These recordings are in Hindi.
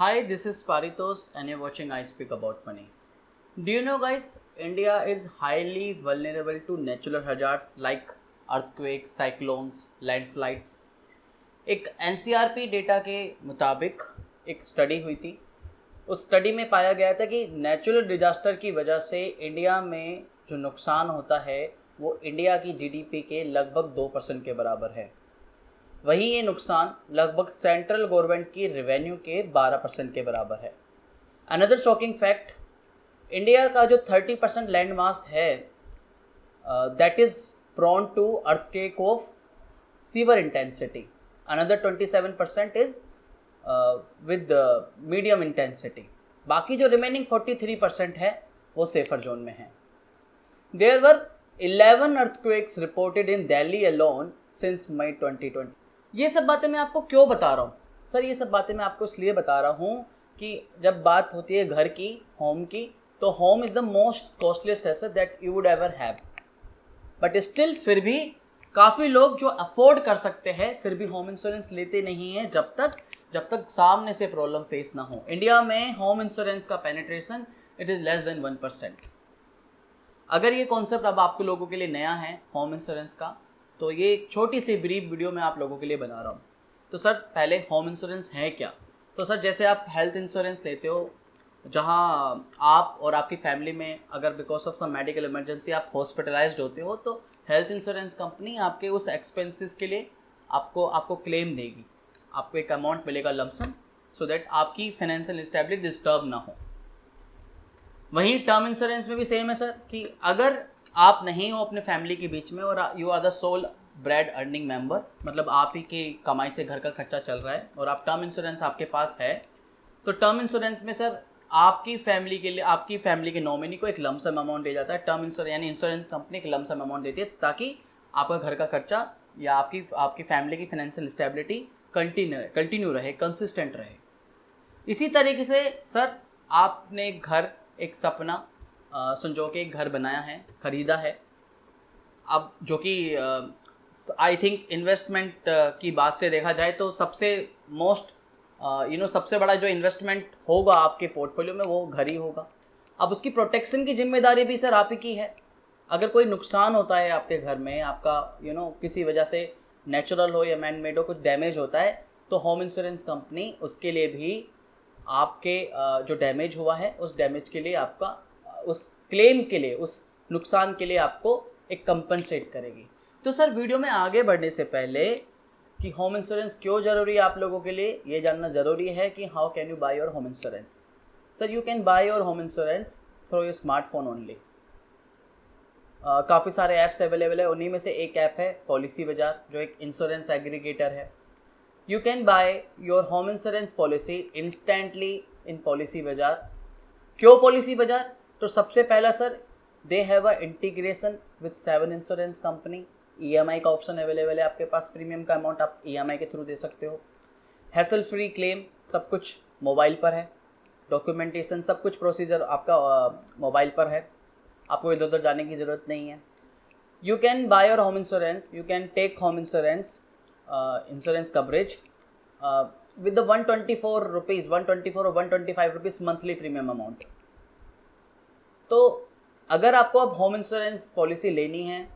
Hi, this is Paritos and you're watching I Speak About Money. Do you know guys, India is highly vulnerable to natural hazards like earthquakes, cyclones, landslides. एक NCRP डेटा के मुताबिक एक स्टडी हुई थी। उस स्टडी में पाया गया था कि नेचुरल डिजास्टर की वजह से इंडिया में जो नुकसान होता है वो इंडिया की जीडीपी के लगभग 2% के बराबर है। वहीं ये नुकसान लगभग सेंट्रल गवर्नमेंट की रेवेन्यू के 12% के बराबर है। अनदर शॉकिंग फैक्ट, इंडिया का जो 30% लैंड मास है that is prone to earthquake of severe intensity. Another 27% is with medium intensity. बाकी जो रिमेनिंग 43% है वो सेफर जोन में है। There were 11 earthquakes reported in Delhi alone since May 2020। ये सब बातें मैं आपको क्यों बता रहा हूँ सर? ये सब बातें मैं आपको इसलिए बता रहा हूँ कि जब बात होती है घर की, होम की, तो home is the most costliest asset that you would ever have. But still फिर भी काफ़ी लोग जो अफोर्ड कर सकते हैं फिर भी होम इंश्योरेंस लेते नहीं हैं जब तक सामने से प्रॉब्लम फेस ना हो। इंडिया में होम इंश्योरेंस का penetration it is less than 1%। अगर ये कॉन्सेप्ट अब आपके लोगों के लिए नया है होम इंश्योरेंस का, तो ये एक छोटी सी ब्रीफ वीडियो मैं आप लोगों के लिए बना रहा हूँ। तो सर पहले होम इंश्योरेंस है क्या? तो सर जैसे आप हेल्थ इंश्योरेंस लेते हो, जहाँ आप और आपकी फैमिली में अगर because of some medical emergency आप हॉस्पिटलाइज्ड होते हो, तो हेल्थ इंश्योरेंस कंपनी आपके उस एक्सपेंसेस के लिए आपको क्लेम देगी। आपको एक अमाउंट मिलेगा लमसम, सो दैट आपकी फाइनेंशियल स्टेबिलिटी डिस्टर्ब ना हो। वहीं टर्म इंश्योरेंस में भी सेम है सर कि अगर आप नहीं हो अपने फैमिली के बीच में और you are the sole bread earning member, मतलब आप ही की कमाई से घर का खर्चा चल रहा है और आप टर्म इंश्योरेंस आपके पास है, तो टर्म इंश्योरेंस में सर आपकी फैमिली के लिए, आपकी फैमिली के नॉमिनी को एक लमसम अमाउंट दिया जाता है। टर्म इंश्योरेंस यानी इंश्योरेंस कंपनी एक लमसम अमाउंट देती है ताकि आपका घर का खर्चा या आपकी फैमिली की फाइनेंशियल स्टेबिलिटी कंटिन्यू रहे, कंसिस्टेंट रहे। इसी तरीके से सर आपने एक सपना संजो के एक घर बनाया है, ख़रीदा है, अब जो कि आई थिंक इन्वेस्टमेंट की बात से देखा जाए तो सबसे सबसे बड़ा जो इन्वेस्टमेंट होगा आपके पोर्टफोलियो में वो घर ही होगा। अब उसकी प्रोटेक्शन की जिम्मेदारी भी सर आप ही की है। अगर कोई नुकसान होता है आपके घर में, आपका किसी वजह से नेचुरल हो या मैन मेड हो, कुछ डैमेज होता है, तो होम इंश्योरेंस कंपनी उसके लिए भी आपके जो डैमेज हुआ है उस डैमेज के लिए आपका उस क्लेम के लिए, उस नुकसान के लिए आपको एक कंपनसेट करेगी। तो सर वीडियो में आगे बढ़ने से पहले कि होम इंश्योरेंस क्यों ज़रूरी है आप लोगों के लिए, ये जानना ज़रूरी है कि how can you bye your home insurance. Sir you can buy your home insurance through your smartphone only. काफ़ी सारे ऐप्स अवेलेबल है, उन्हीं में से एक ऐप है पॉलिसी बाजार, जो एक इंश्योरेंस एग्रीगेटर है। You can buy your home insurance policy instantly in policy बाजार। क्यों पॉलिसी बाजार? तो सबसे पहला sir they have a integration with 7 insurance company. EMI का ऑप्शन अवेलेबल है आपके पास, प्रीमियम का अमाउंट आप EMI के थ्रू दे सकते हो। हैसल फ्री क्लेम, सब कुछ मोबाइल पर है। डॉक्यूमेंटेशन, सब कुछ प्रोसीजर आपका मोबाइल पर है, आपको इधर उधर जाने की ज़रूरत नहीं है। You can buy your home insurance, you can take home insurance insurance coverage with the 124 rupees, 124 और 125 रुपीज़ मंथली प्रीमियम अमाउंट। तो अगर आपको अब होम इंश्योरेंस पॉलिसी लेनी है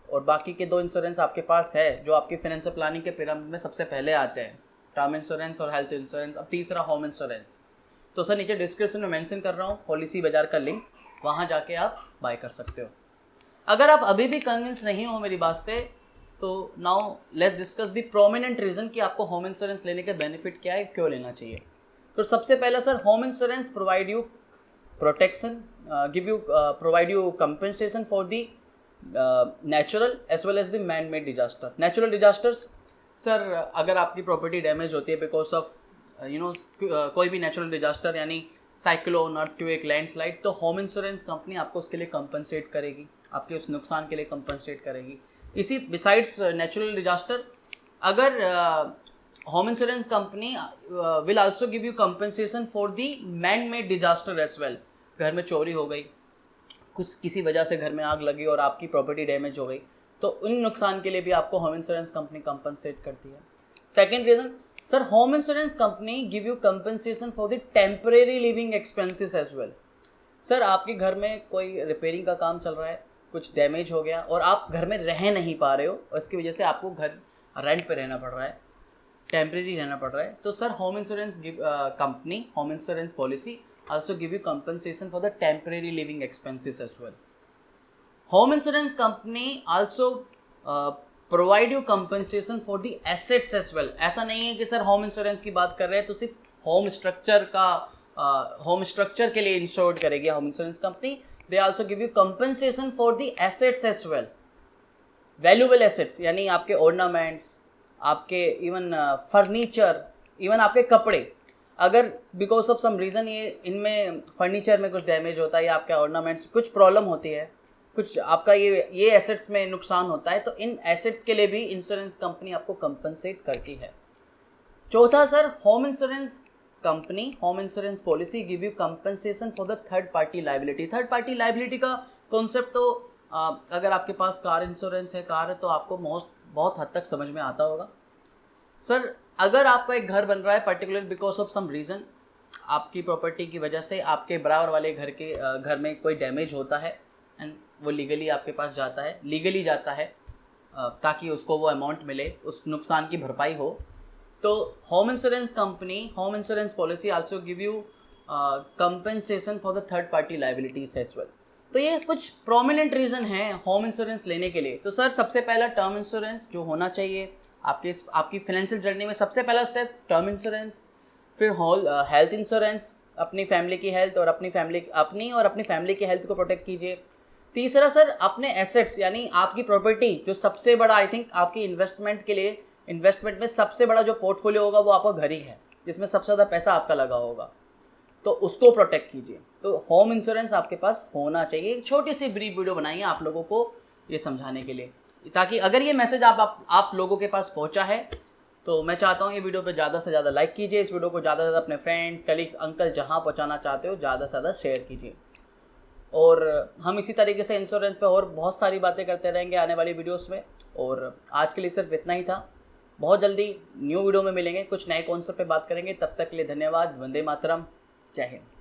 और बाकी के 2 इंश्योरेंस आपके पास है जो आपकी फाइनेंशियल प्लानिंग के पिरामिड में सबसे पहले आते हैं, टर्म इंश्योरेंस और हेल्थ इंश्योरेंस, अब तीसरा होम इंश्योरेंस, तो सर नीचे डिस्क्रिप्शन में मेंशन कर रहा हूँ पॉलिसी बाजार का लिंक, वहाँ जाके आप बाय कर सकते हो। अगर आप अभी भी कन्विंस नहीं हो मेरी बात से, तो now let's discuss the prominent reason कि आपको होम इंश्योरेंस लेने के बेनिफिट क्या है, क्यों लेना चाहिए। तो सबसे पहला sir, home insurance provide you protection, provide you compensation for the natural as well as the man made disaster. Natural disasters sir, अगर आपकी प्रॉपर्टी डैमेज होती है बिकॉज ऑफ कोई भी नेचुरल डिजास्टर यानी साइक्लोन, अर्थक्वेक, लैंडस्लाइड, तो होम इंश्योरेंस कंपनी आपको उसके लिए कंपनसेट करेगी, आपके उस नुकसान के लिए कंपनसेट करेगी। इसी बिसाइड्स नेचुरल डिजास्टर, अगर home insurance company will also give you compensation for the man made disaster as well. घर में चोरी हो गई, किसी वजह से घर में आग लगी और आपकी प्रॉपर्टी डैमेज हो गई, तो उन नुकसान के लिए भी आपको होम इंश्योरेंस कंपनी कंपनसेट करती है। Second reason, sir home insurance company give you compensation for the temporary living expenses as well. Sir आपके घर में कोई रिपेयरिंग का काम चल रहा है, कुछ डैमेज हो गया और आप घर में रह नहीं पा रहे हो और इसकी वजह से आपको घर रेंट पे रहना पड़ रहा है, टेम्परेरी रहना पड़ रहा है, तो sir home insurance company, home insurance policy also give you compensation for the temporary living expenses as well. Home insurance company also provide you compensation for the assets as well. ऐसा नहीं है कि सर होम इंश्योरेंस की बात कर रहे हैं तो सिर्फ होम स्ट्रक्चर का होम स्ट्रक्चर के लिए इंश्योर्ड करेगी home insurance company. They also give you compensation for the assets as well, valuable assets, यानी आपके ऑर्नामेंट्स, आपके इवन फर्नीचर, इवन आपके कपड़े, अगर बिकॉज ऑफ सम रीज़न ये इनमें फर्नीचर में कुछ डैमेज होता है या आपके ऑर्नामेंट्स कुछ प्रॉब्लम होती है, कुछ आपका ये एसेट्स में नुकसान होता है, तो इन एसेट्स के लिए भी इंश्योरेंस कंपनी आपको कंपनसेट करती है। चौथा sir, home insurance company, home insurance policy give you compensation for the third party liability. Third party liability का कॉन्सेप्ट तो अगर आपके पास कार इंश्योरेंस है, कार है, तो आपको बहुत हद तक समझ में आता होगा। सर अगर आपका एक घर बन रहा है particular because of some reason, आपकी प्रॉपर्टी की वजह से आपके बराबर वाले घर में कोई डैमेज होता है एंड वो लीगली आपके पास जाता है, लीगली जाता है ताकि उसको वो अमाउंट मिले, उस नुकसान की भरपाई हो, तो home insurance company, home insurance policy also give you compensation for the third party liabilities as well. तो ये कुछ प्रोमिनेंट रीज़न हैं होम इंश्योरेंस लेने के लिए। तो सर सबसे पहला टर्म इंश्योरेंस जो होना चाहिए आपकी फाइनेंशियल जर्नी में, सबसे पहला स्टेप टर्म इंश्योरेंस, फिर हेल्थ इंश्योरेंस, अपनी फैमिली की हेल्थ और अपनी फैमिली की हेल्थ को प्रोटेक्ट कीजिए। तीसरा सर अपने एसेट्स, यानी आपकी प्रॉपर्टी, जो सबसे बड़ा आई थिंक आपकी इन्वेस्टमेंट में सबसे बड़ा जो पोर्टफोलियो होगा वो आपका घर ही है, जिसमें सबसे ज़्यादा पैसा आपका लगा होगा, तो उसको प्रोटेक्ट कीजिए। तो होम इंश्योरेंस आपके पास होना चाहिए। एक छोटी सी ब्रीफ वीडियो बनाई है आप लोगों को ये समझाने के लिए, ताकि अगर ये मैसेज आप लोगों के पास पहुंचा है तो मैं चाहता हूँ ये वीडियो पे ज़्यादा से ज़्यादा लाइक कीजिए, इस वीडियो को ज़्यादा से ज़्यादा अपने फ्रेंड्स, कलीग, अंकल जहाँ पहुँचाना चाहते हो ज़्यादा से ज़्यादा शेयर कीजिए। और हम इसी तरीके से इंश्योरेंस पे और बहुत सारी बातें करते रहेंगे आने वाली वीडियोस में। और आज के लिए सिर्फ इतना ही था। बहुत जल्दी न्यू वीडियो में मिलेंगे, कुछ नए कॉन्सेप्ट पे बात करेंगे। तब तक के लिए धन्यवाद। वंदे मातरम। जय हिंद।